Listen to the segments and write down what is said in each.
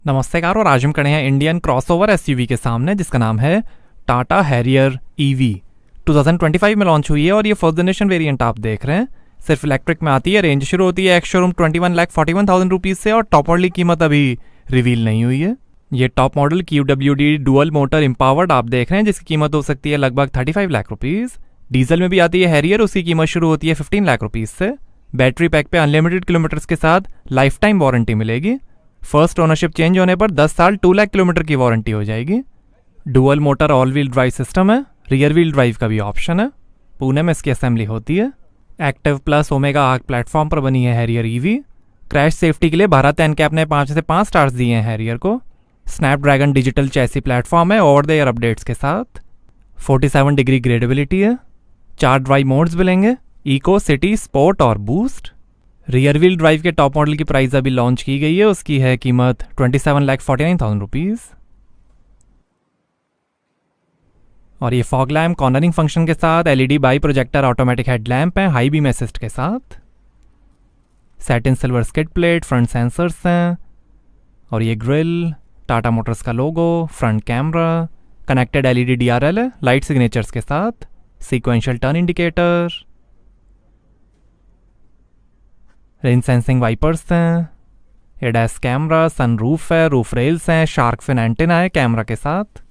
नमस्कार। और आज हम खड़े हैं इंडियन क्रॉसओवर एसयूवी के सामने जिसका नाम है टाटा हैरियर ईवी। 2025 में लॉन्च हुई है और ये फर्स्ट जनरेशन वेरिएंट आप देख रहे हैं। सिर्फ इलेक्ट्रिक में आती है। रेंज शुरू होती है एक्स शोरूम 21,41,000 रुपीज़ से और टॉप मॉडल की कीमत अभी रिवील नहीं हुई है। ये top model QWD dual motor empowered आप देख रहे हैं जिसकी कीमत हो सकती है लगभग 35 लाख रुपीज़। डीजल में भी आती है हैरियर, उसकी कीमत शुरू होती है 15 लाख रुपीज़ से। बैटरी पैक पे अनलिमिटेड किलोमीटर्स के साथ लाइफ टाइम वारंटी मिलेगी। फर्स्ट ओनरशिप चेंज होने पर 10 साल 2 लाख किलोमीटर की वारंटी हो जाएगी। Dual motor all wheel drive system है, रियर व्हील ड्राइव का भी ऑप्शन है। पुणे में इसकी असेंबली होती है। Active plus omega arc platform पर बनी है हैरियर ईवी। क्रैश सेफ्टी के लिए भारत एनकैप ने 5 से 5 स्टार्स दिए हैं हैरियर को। स्नैपड्रैगन डिजिटल चैसी प्लेटफॉर्म है ओवर द एयर अपडेट्स के साथ। 47 डिग्री ग्रेडेबिलिटी है। 4 ड्राइव मोड्स मिलेंगे, इको, सिटी, स्पोर्ट और बूस्ट। रियर व्हील ड्राइव के टॉप मॉडल की प्राइस अभी लॉन्च की गई है, उसकी है कीमत 27,49,000 रुपीज़। और ये फॉग लैम्प कॉर्नरिंग फंक्शन के साथ, LED bi projector automatic headlamp है हाई बीम असिस्ट के साथ। Satin silver skid plate, front sensors हैं। और ये ग्रिल, टाटा मोटर्स का logo, front camera, connected LED DRL है लाइट सिग्नेचर्स के साथ। Sequential turn indicator, rain sensing wipers हैं। एडैस कैमरा, सनरूफ है, रूफ रेल्स हैं, शार्क फिन एंटेना है कैमरा के साथ।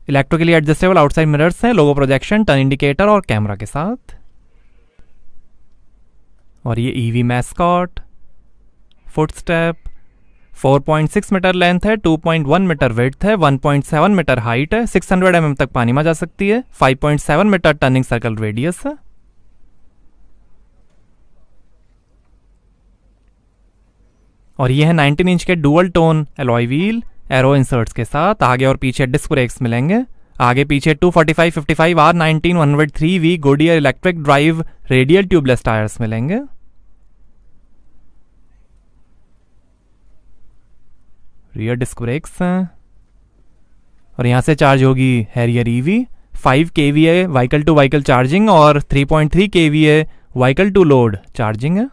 इलेक्ट्रिकली एडजस्टेबल आउटसाइड मिरर्स हैं, लोगो प्रोजेक्शन, टर्न इंडिकेटर और कैमरा के साथ। और ये EV mascot, footstep, 4.6 metre length है, 2.1 मीटर विड्थ है, 1.7 मीटर हाइट है, 600 mm तक पानी में जा सकती है, 5.7 मीटर टर्निंग सर्कल रेडियस है। और ये है 19 इंच के dual tone alloy wheel arrow inserts के साथ। आगे और पीछे डिस्क ब्रेक्स मिलेंगे। आगे पीछे 245 55 R19 103V Goodyear electric drive radial tubeless tyres मिलेंगे। रियर डिस्क ब्रेक्स हैं। और यहां से चार्ज होगी Harrier EV. 5 kVA vehicle to vehicle charging और 3.3 kVA vehicle to load charging है।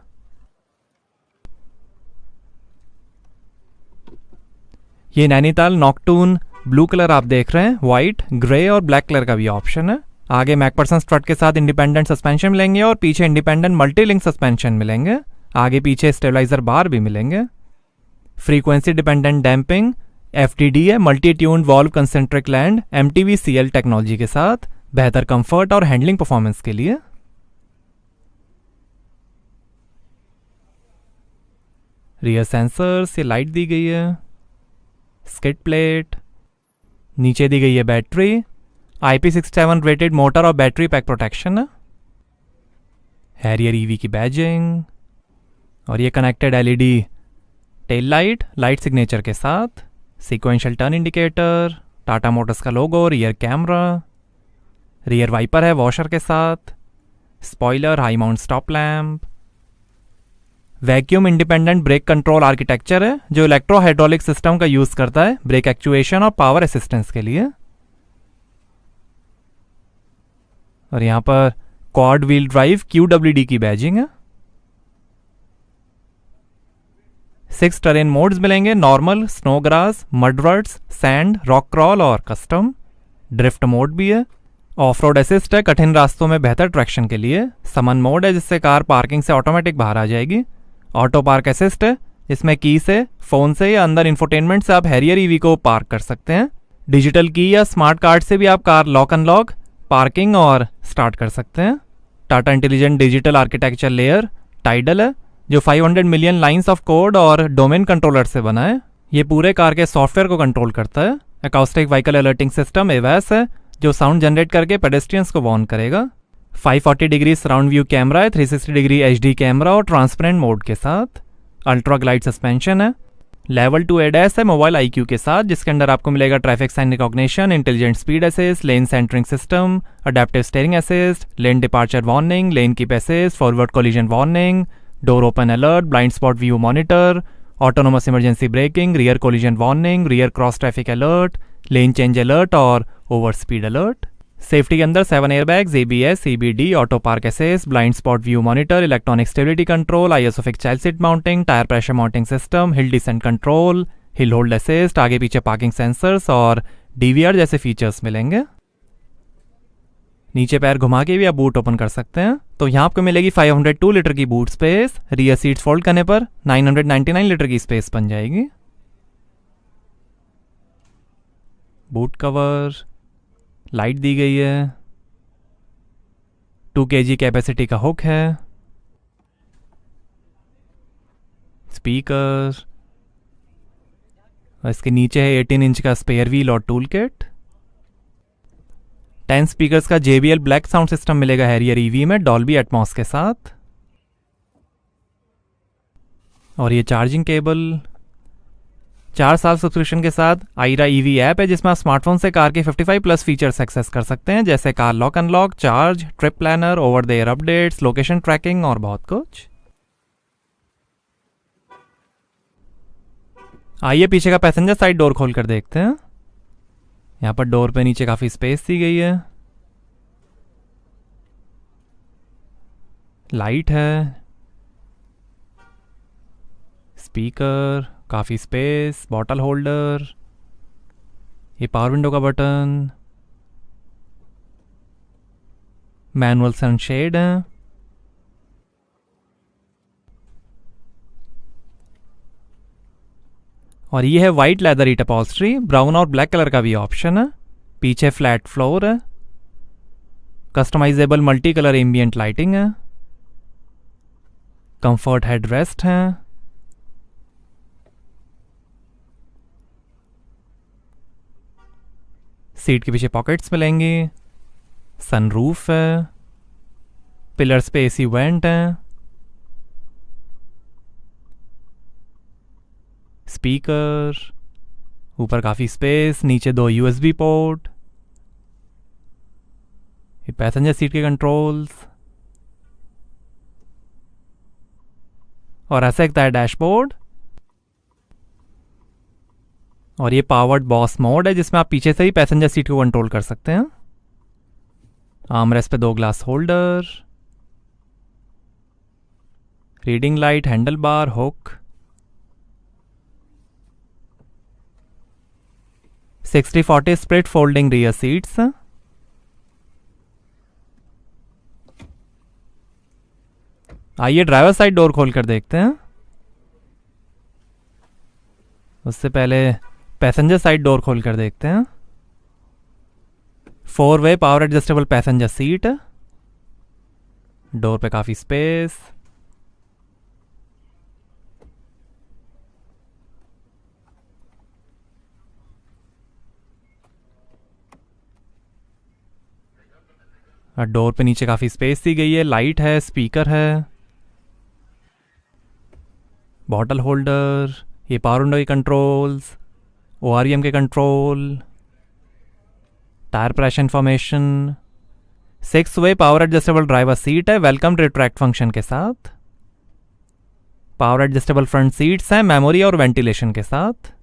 ये नैनीताल नॉकटून ब्लू कलर आप देख रहे हैं। वाइट, ग्रे और ब्लैक कलर का भी ऑप्शन है। आगे मैकपर्सन स्ट्रट के साथ इंडिपेंडेंट सस्पेंशन मिलेंगे और पीछे इंडिपेंडेंट मल्टी लिंक सस्पेंशन मिलेंगे। आगे पीछे स्टेबलाइजर बार भी मिलेंगे। फ्रीक्वेंसी डिपेंडेंट डैम्पिंग, FTD है, multi tuned valve concentric land MTVCL technology के साथ बेहतर कंफर्ट और हैंडलिंग परफॉर्मेंस के लिए। रियर सेंसर्स, ये लाइट दी गई है। स्किड प्लेट, नीचे दी गई है बैटरी। IP67 रेटेड मोटर और बैटरी पैक प्रोटेक्शन है। हैरियर ईवी की बैजिंग और ये connected LED tail light light signature के साथ। Sequential turn indicator, Tata motors का लोगो, रियर कैमरा, रियर वाइपर है वॉशर के साथ। Spoiler, high mount stop lamp. Vacuum independent brake control architecture है जो इलेक्ट्रो हाइड्रोलिक सिस्टम का यूज करता है ब्रेक एक्चुएशन और पावर असिस्टेंस के लिए। और यहां पर क्वाड व्हील ड्राइव QWD की बैजिंग है। 6 टेरेन मोड्स मिलेंगे, normal, snow grass, mud रट्स, sand, rock crawl और कस्टम। ड्रिफ्ट मोड भी है। ऑफ रोड असिस्ट है, कठिन रास्तों में बेहतर ट्रैक्शन के लिए। समन मोड है जिससे कार पार्किंग से ऑटोमेटिक बाहर आ जाएगी। ऑटो पार्क असिस्ट है, इसमें की से, फोन से या अंदर इंफोटेनमेंट से आप हैरियर ईवी को पार्क कर सकते हैं। डिजिटल की या स्मार्ट कार्ड से भी आप कार लॉक अनलॉक, पार्किंग और स्टार्ट कर सकते हैं। Tata intelligent digital architecture layer tidal है जो 500 मिलियन लाइंस ऑफ कोड और डोमेन कंट्रोलर से बना है। ये पूरे कार के सॉफ्टवेयर को कंट्रोल करता है। Acoustic vehicle alerting system AVAS है जो साउंड जनरेट करके पेडेस्ट्रियंस को वार्न करेगा। 540 डिग्री सराउंड व्यू कैमरा है, 360 डिग्री HD कैमरा और ट्रांसपेरेंट मोड के साथ। अल्ट्रा ग्लाइड सस्पेंशन है। लेवल 2 ADAS है मोबाइल IQ के साथ जिसके अंदर आपको मिलेगा traffic sign recognition, intelligent speed assist, lane centering system, adaptive steering assist, lane departure warning, lane keep assist, forward collision warning, door open alert, blind spot view monitor, autonomous emergency breaking, rear collision warning, rear cross traffic alert, lane change alert और over speed alert. Safety के अंदर 7 airbags, ABS, CBD, auto park assist, blind spot view monitor, electronic stability control, ISOFIX child seat mounting, tyre pressure mounting system, hill descent control, hill hold assist, आगे पीछे parking sensors और DVR जैसे features मिलेंगे। नीचे पैर घुमा के भी आप बूट ओपन कर सकते हैं। तो यहाँ आपको मिलेगी 502 लीटर की boot space. Rear seats fold करने पर 999 लीटर की स्पेस बन जाएगी। बूट कवर, लाइट दी गई है, 2 kg कैपेसिटी का हुक है, स्पीकर, और इसके नीचे है 18 इंच का स्पेयर व्हील और टूल किट। 10 स्पीकर्स का JBL ब्लैक साउंड सिस्टम मिलेगा हैरियर EV में डॉल्बी एटमॉस के साथ। और ये चार्जिंग केबल, 4 साल सब्सक्रिप्शन के साथ आयरा EV ऐप है जिसमें आप स्मार्टफोन से कार के 55+ फीचर्स एक्सेस कर सकते हैं, जैसे car lock unlock, charge, trip planner, over the air updates, location tracking और बहुत कुछ। आइए पीछे का पैसेंजर साइड डोर खोल कर देखते हैं। यहाँ पर डोर पे नीचे काफ़ी स्पेस दी गई है, लाइट है, स्पीकर, काफ़ी स्पेस, बॉटल होल्डर, ये पावर विंडो का बटन, मैनुअल सनशेड है, और ये है white leatherette upholstery, brown और ब्लैक कलर का भी ऑप्शन है। पीछे फ्लैट फ्लोर है, customizable multi colour ambient lighting है, कंफर्ट हेड रेस्ट है, सीट के पीछे पॉकेट्स मिलेंगी, सनरूफ है, पिलर्स पे AC वेंट है, स्पीकर, ऊपर काफ़ी स्पेस, नीचे 2 USB पोर्ट, ये पैसेंजर सीट के कंट्रोल्स, और ऐसा एक डैशबोर्ड। और ये पावर्ड बॉस मोड है जिसमें आप पीछे से ही पैसेंजर सीट को कंट्रोल कर सकते हैं। आर्मरेस्ट पे 2 glass holder, reading light, handle bar, hook, 60-40 split folding rear seats. आइए ड्राइवर साइड डोर खोल कर देखते हैं। उससे पहले पैसेंजर साइड डोर खोल कर देखते हैं। 4-वे power adjustable passenger seat, door पे काफ़ी स्पेस, और डोर पे नीचे काफ़ी स्पेस दी गई है, लाइट है, स्पीकर है, बॉटल होल्डर, ये पावर विंडो के कंट्रोल्स, ORM के कंट्रोल, टायर प्रेशर इंफॉर्मेशन, 6-वे पावर एडजस्टेबल ड्राइवर सीट है वेलकम रिट्रैक्ट फंक्शन के साथ, पावर एडजस्टेबल फ्रंट सीट्स हैं मेमोरी और वेंटिलेशन के साथ,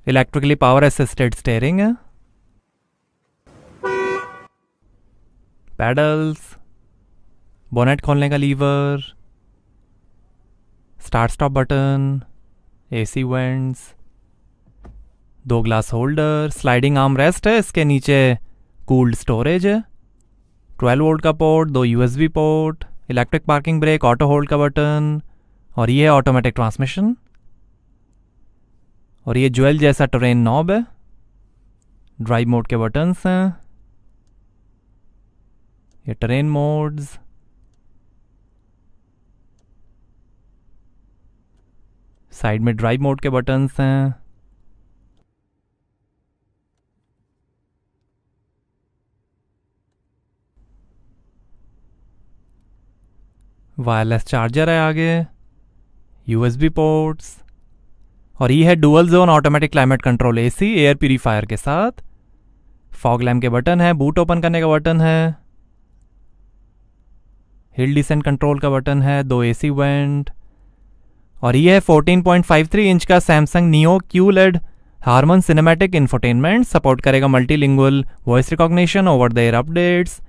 इलेक्ट्रिकली पावर असिस्टेड स्टीयरिंग है, पैडल्स, बोनेट खोलने का lever, start stop button, AC vents, 2 glass holder, sliding arm rest है, इसके नीचे कूल्ड स्टोरेज है, 12 वोल्ट का port, 2 USB port, electric parking brake, auto hold का बटन, और ये है ऑटोमेटिक ट्रांसमिशन, और ये ज्वेल जैसा टेरेन नॉब है, ड्राइव मोड के बटन्स हैं, ये टेरेन मोड्स, साइड में ड्राइव मोड के बटन्स हैं, वायरलेस चार्जर है आगे, USB पोर्ट्स, और ये है dual zone automatic climate control AC air purifier के साथ, फॉग लैम्प के बटन है, बूट ओपन करने का बटन है, हिल डिसेंट कंट्रोल का बटन है, 2 AC वेंट, और ये है 14.53 इंच का Samsung Neo QLED Harman cinematic infotainment support करेगा multilingual voice recognition over the air updates,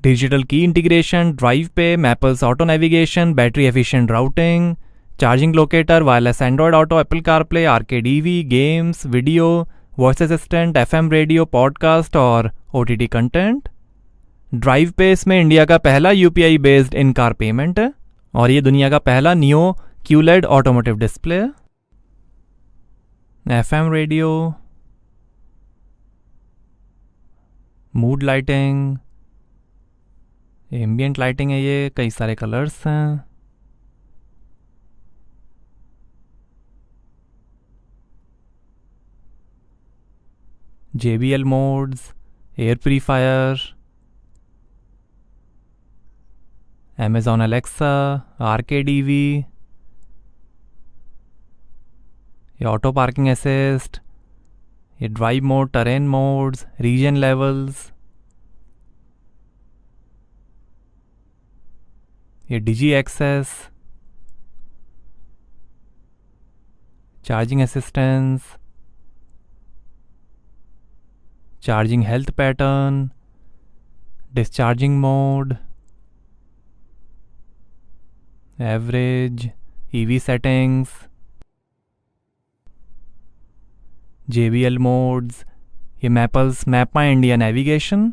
digital key integration, drive pay, Mappls auto navigation, battery efficient routing, charging locator, wireless Android Auto, Apple CarPlay, Arcade EV, games, video, voice assistant, FM radio, podcast और OTT content. Drive pay इसमें India का पहला UPI based in car payment है और ये दुनिया का पहला नियो क्यूलेड ऑटोमोटिव डिस्प्ले है। FM radio, mood lighting, ambient lighting है, ये कई सारे कलर्स हैं। JBL modes, air purifier, Amazon Alexa, Arcade EV, ये ऑटो पार्किंग असिस्ट, ये drive mode, terrain modes, regen levels, ये digi access, charging assistance, charging health pattern, discharging mode, average, EV settings, JBL modes, ये Mappls map my India navigation,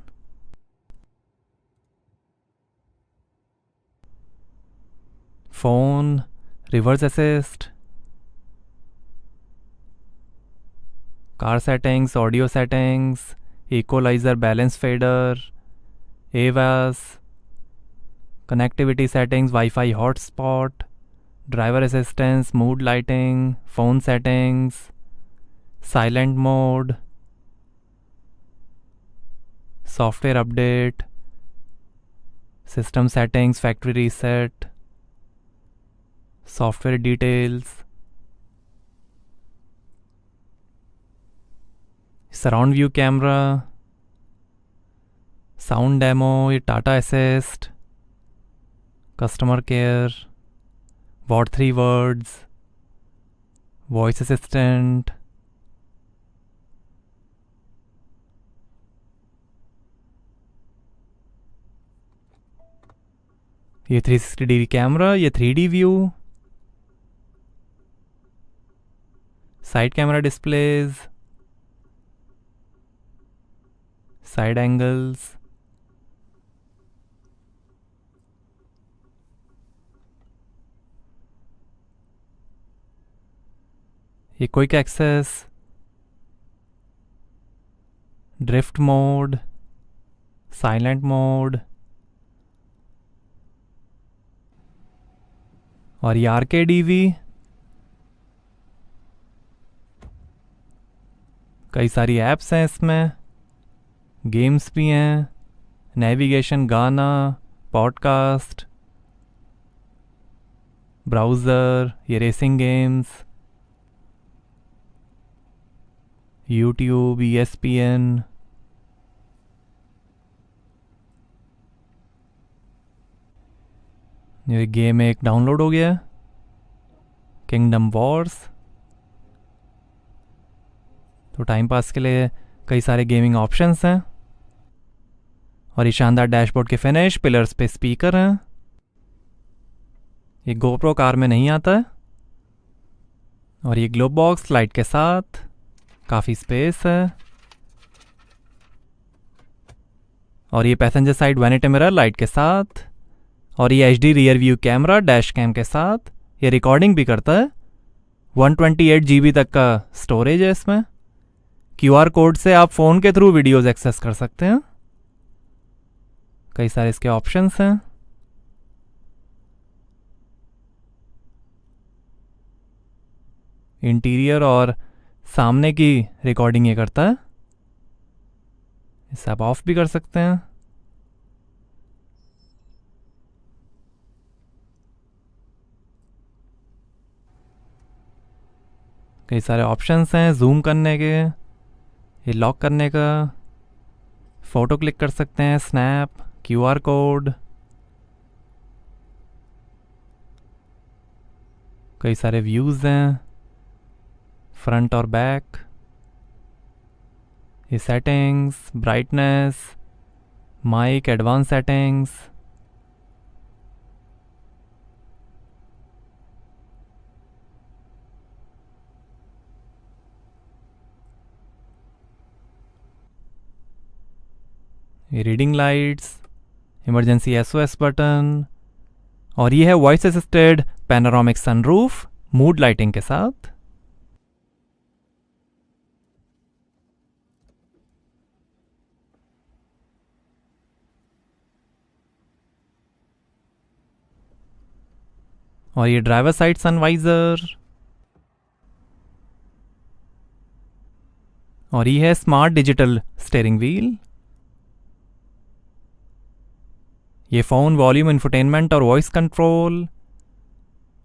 phone, reverse assist, car settings, audio settings, equaliser, balance fader, AVAS, connectivity settings, wifi hotspot, driver assistance, mood lighting, phone settings, silent mode, software update, system settings, factory reset, software details, surround view camera, sound demo, ये Tata assist, customer care, what 3 words, voice assistant, ये 360 degree camera, ये 3D view, side camera displays, side angles, ये quick access, drift mode, silent mode और ये arcade EV, कई सारी apps हैं इसमें, गेम्स भी हैं, नेविगेशन, गाना, पॉडकास्ट, ब्राउज़र, ये रेसिंग गेम्स, यूट्यूब, ESPN, ये गेम एक डाउनलोड हो गया, किंगडम वॉर्स। तो टाइम पास के लिए कई सारे गेमिंग ऑप्शंस हैं और ये शानदार डैशबोर्ड के फिनिश, पिलर्स पे स्पीकर हैं। ये गोप्रो कार में नहीं आता है और ये ग्लोब बॉक्स लाइट के साथ, काफ़ी स्पेस है और ये passenger side vanity mirror light के साथ और ये HD rear view camera dash cam के साथ। ये रिकॉर्डिंग भी करता है, 128 GB तक का स्टोरेज है इसमें। QR कोड से आप फ़ोन के थ्रू वीडियोज़ एक्सेस कर सकते हैं। कई सारे इसके ऑप्शंस हैं। इंटीरियर और सामने की रिकॉर्डिंग ये करता है, इसे आप ऑफ भी कर सकते हैं। कई सारे ऑप्शंस हैं जूम करने के, ये लॉक करने का, फ़ोटो क्लिक कर सकते हैं, स्नैप, QR कोड। कई सारे व्यूज़ हैं, फ्रंट और बैक, ये settings, brightness, mic, advance settings, ये reading lights, emergency SOS button, और ये है voice assisted panoramic sunroof mood lighting के साथ। और ये ड्राइवर साइड सनवाइजर, और ये है स्मार्ट डिजिटल स्टीयरिंग व्हील। ये फ़ोन, वॉल्यूम, इंफोटेनमेंट और वॉइस कंट्रोल,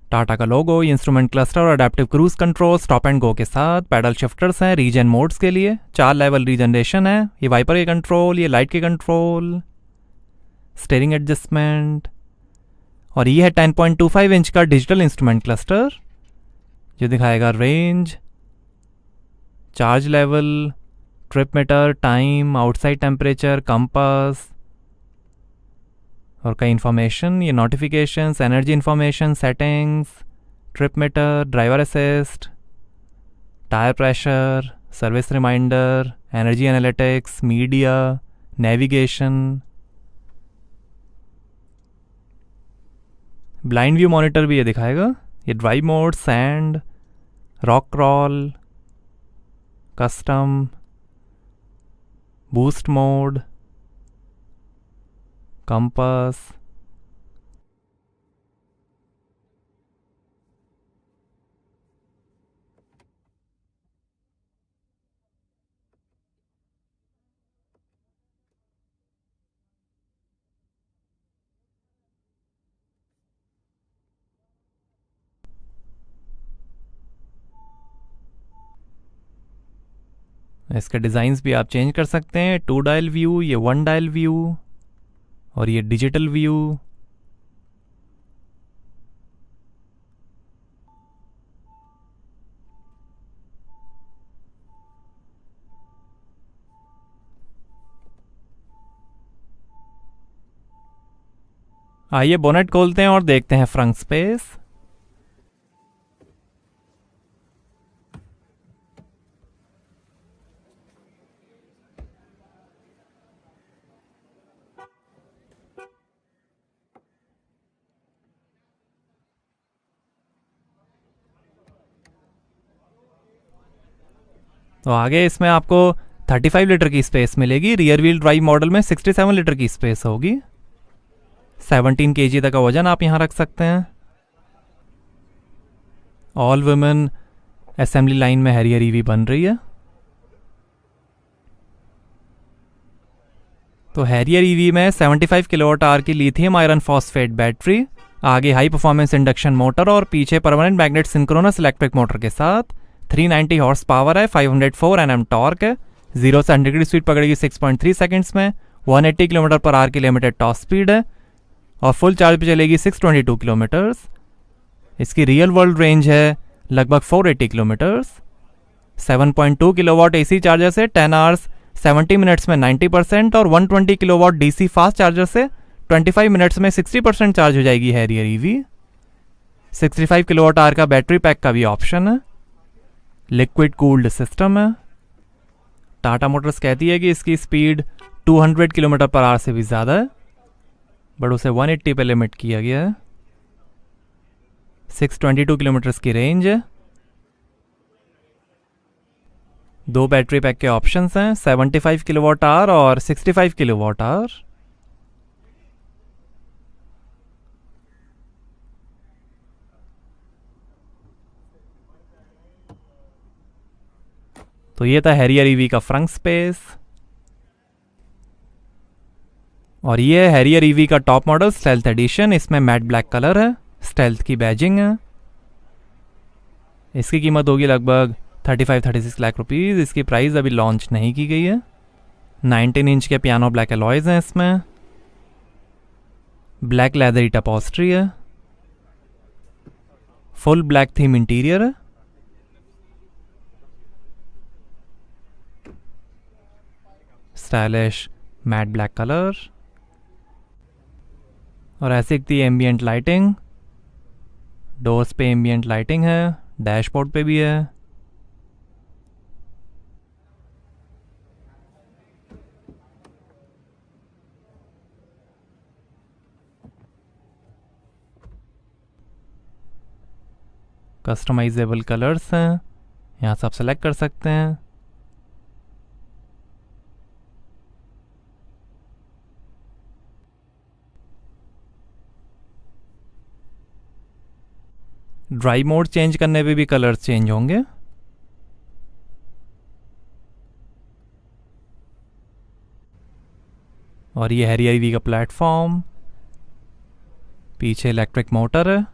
टाटा का लोगो, इंस्ट्रूमेंट क्लस्टर और adaptive cruise control, stop and go के साथ। पैडल शिफ्टर्स हैं रीजन मोड्स के लिए, 4 लेवल रीजनरेशन है। ये वाइपर के कंट्रोल, ये लाइट के कंट्रोल, स्टीयरिंग एडजस्टमेंट, और ये है 10.25 इंच का डिजिटल इंस्ट्रूमेंट क्लस्टर जो दिखाएगा range, charge level, trip meter, time, outside temperature, compass और कई इन्फॉर्मेशन। ये notifications, energy information, settings, trip meter, driver assist, tyre pressure, service reminder, energy analytics, media, navigation, blind view monitor भी ये दिखाएगा। ये drive mode, sand, rock crawl, custom, boost mode, compass, इसके designs भी आप चेंज कर सकते हैं। 2 डायल व्यू, ये 1 डायल व्यू, और ये डिजिटल व्यू। आइए बोनेट खोलते हैं और देखते हैं फ्रंट स्पेस। तो आगे इसमें आपको 35 लीटर की स्पेस मिलेगी। रियर व्हील ड्राइव मॉडल में 67 लीटर की स्पेस होगी। 17 kg तक का वजन आप यहां रख सकते हैं। ऑल वुमेन असेंबली लाइन में हैरियर ईवी बन रही है। तो हैरियर ईवी में 75 किलोवाट आवर की लिथियम आयरन फॉस्फेट बैटरी, आगे हाई परफॉर्मेंस इंडक्शन मोटर और पीछे permanent magnet synchronous electric motor के साथ 390 हॉर्स पावर है, 504 Nm टॉर्क है। 0 से 100 की स्पीड पकड़ेगी 6.3 सेकंड्स में। 180 किलोमीटर पर आवर की लिमिटेड टॉप स्पीड है और फुल चार्ज पे चलेगी 622 किलोमीटर्स। इसकी रियल वर्ल्ड रेंज है लगभग 480 किलोमीटर्स। 7.2 किलोवाट एसी चार्जर से 10 आवर्स 70 मिनट्स में 90% और 120 किलोवाट डीसी फास्ट चार्जर से 25 मिनट्स में 60% चार्ज हो जाएगी हैरियर ईवी। 65 किलोवाट आवर का बैटरी पैक का भी ऑप्शन है। लिक्विड कूल्ड सिस्टम है। टाटा मोटर्स कहती है कि इसकी स्पीड 200 किलोमीटर पर आवर से भी ज़्यादा है, बट उसे 180 पे लिमिट किया गया है। 622 किलोमीटर्स की रेंज है। 2 बैटरी पैक के ऑप्शंस हैं, 75 किलोवाट आवर और 65 किलोवाट आवर। तो ये था हैरियर ईवी का फ्रंट स्पेस। और ये है हैरियर ईवी का टॉप मॉडल स्टेल्थ एडिशन। इसमें मैट ब्लैक कलर है, स्टेल्थ की बैजिंग है। इसकी कीमत होगी लगभग 35-36 लाख रुपीज़। इसकी प्राइस अभी लॉन्च नहीं की गई है। 19 इंच के पियानो ब्लैक अलॉयज हैं इसमें। ब्लैक लेदरी टपॉस्ट्री है। फुल ब्लैक थीम इंटीरियर है। Stylish matte black colour. और ऐसे दिखती है एम्बियंट लाइटिंग। डोर्स पे एम्बियंट लाइटिंग है, डैशबोर्ड पे भी है। कस्टमाइजेबल कलर्स हैं, यहाँ से आप सेलेक्ट कर सकते हैं। ड्राई मोड चेंज करने पे भी कलर्स चेंज होंगे। और ये हैरी आईवी का प्लेटफॉर्म, पीछे इलेक्ट्रिक मोटर है।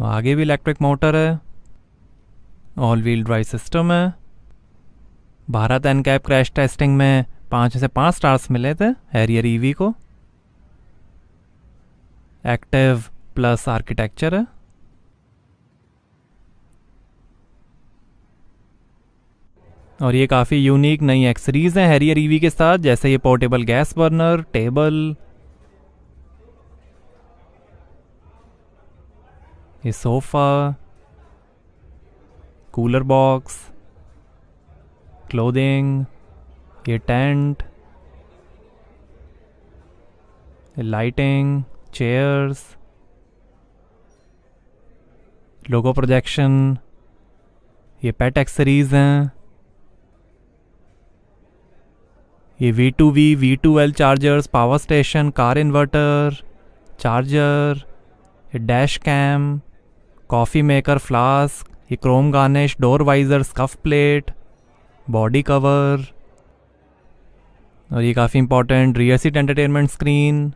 आगे भी इलेक्ट्रिक मोटर है। ऑल व्हील ड्राइव सिस्टम है। भारत एनकैप क्रैश टेस्टिंग में 5 से 5 स्टार्स मिले थे हैरियर ईवी को। एक्टिव प्लस आर्किटेक्चर है। और ये काफ़ी यूनिक नई एक्सेसरीज हैं हैरियर ईवी के साथ, जैसे ये पोर्टेबल गैस बर्नर, टेबल, ये सोफ़ा, कूलर बॉक्स, क्लोथिंग, ये टेंट, ये लाइटिंग, चेयर्स, लोगो प्रोजेक्शन, ये पेट एक्सेसरीज हैं। ये V2V, V2L chargers, power station, car inverter, charger, ये dash cam, coffee maker, flask, ये chrome garnish, door visor, scuff plate, body cover. और ये काफ़ी important rear seat entertainment screen,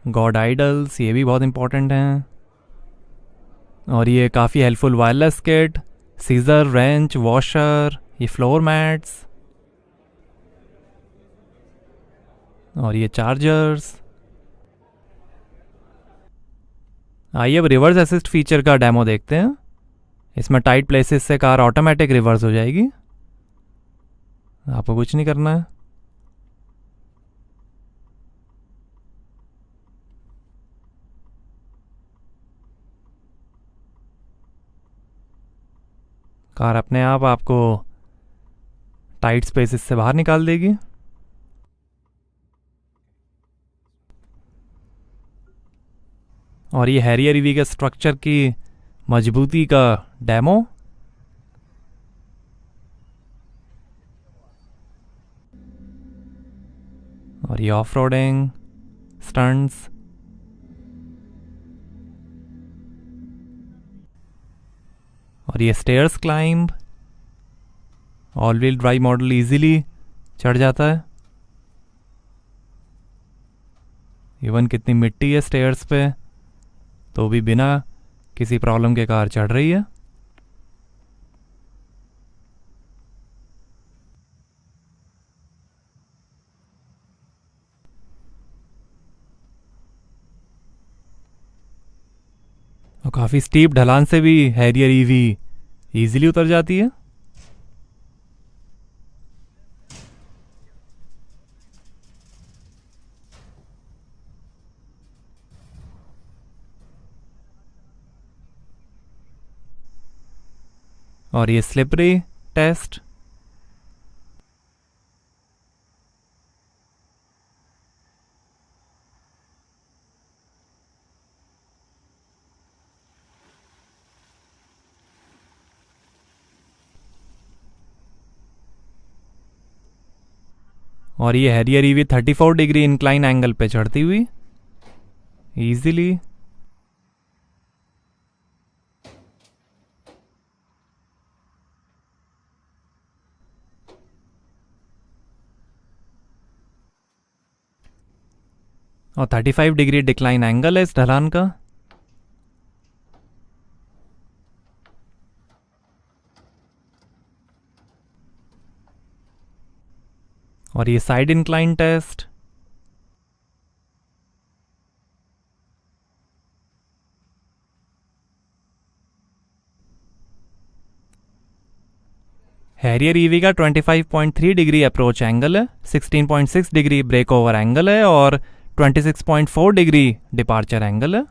god idols, ये भी बहुत इंपॉर्टेंट हैं। और ये काफ़ी helpful wireless kit, scissor, wrench, washer, ये फ्लोर मैट्स, और ये चार्जर्स। आइए अब रिवर्स असिस्ट फीचर का डेमो देखते हैं। इसमें टाइट प्लेसेस से कार ऑटोमेटिक रिवर्स हो जाएगी, आपको कुछ नहीं करना है। कार अपने आप आपको टाइट स्पेसेस से बाहर निकाल देगी। और ये हैरियर ईवी के स्ट्रक्चर की मजबूती का डेमो। और ये ऑफ रोडिंग स्टंट्स। और ये stairs climb. All wheel drive model easily चढ़ जाता है। इवन कितनी मिट्टी है स्टेयर्स पे, तो भी बिना किसी प्रॉब्लम के कार चढ़ रही है। और काफ़ी स्टीप ढलान से भी हैरियर ईवी इजीली उतर जाती है। और ये स्लिपरी टेस्ट। और ये Harrier EV 34 degree incline angle पे चढ़ती हुई इजीली। और 35 डिग्री डिक्लाइन एंगल है इस ढलान का। और ये side incline test. Harrier EV का 25.3 डिग्री अप्रोच एंगल है, 16.6 डिग्री ब्रेक ओवर एंगल है और 26.4 डिग्री डिपार्चर एंगल है।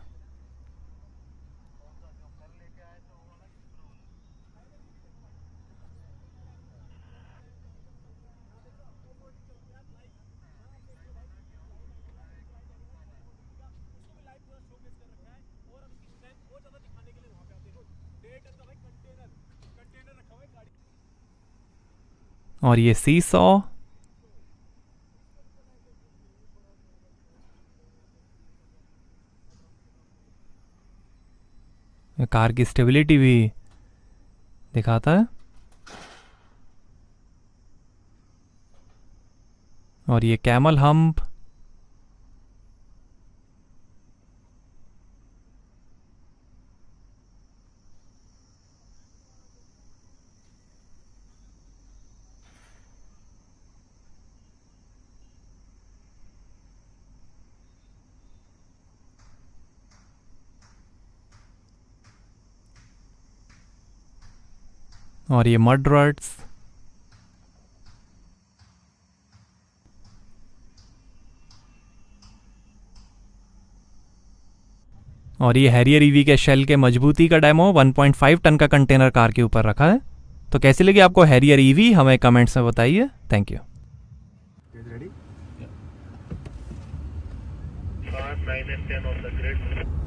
और ये सी सॉ, कार की स्टेबिलिटी भी दिखाता है। और ये कैमल हम्प, और ये मड रट्स, और ये हैरियर ईवी के शेल के मजबूती का डेमो 1.5 टन का कंटेनर कार के ऊपर रखा है। तो कैसी लगी आपको हैरियर ईवी, हमें कमेंट्स में बताइए। Thank you. Ready? 5, 9 and 10 on the grid.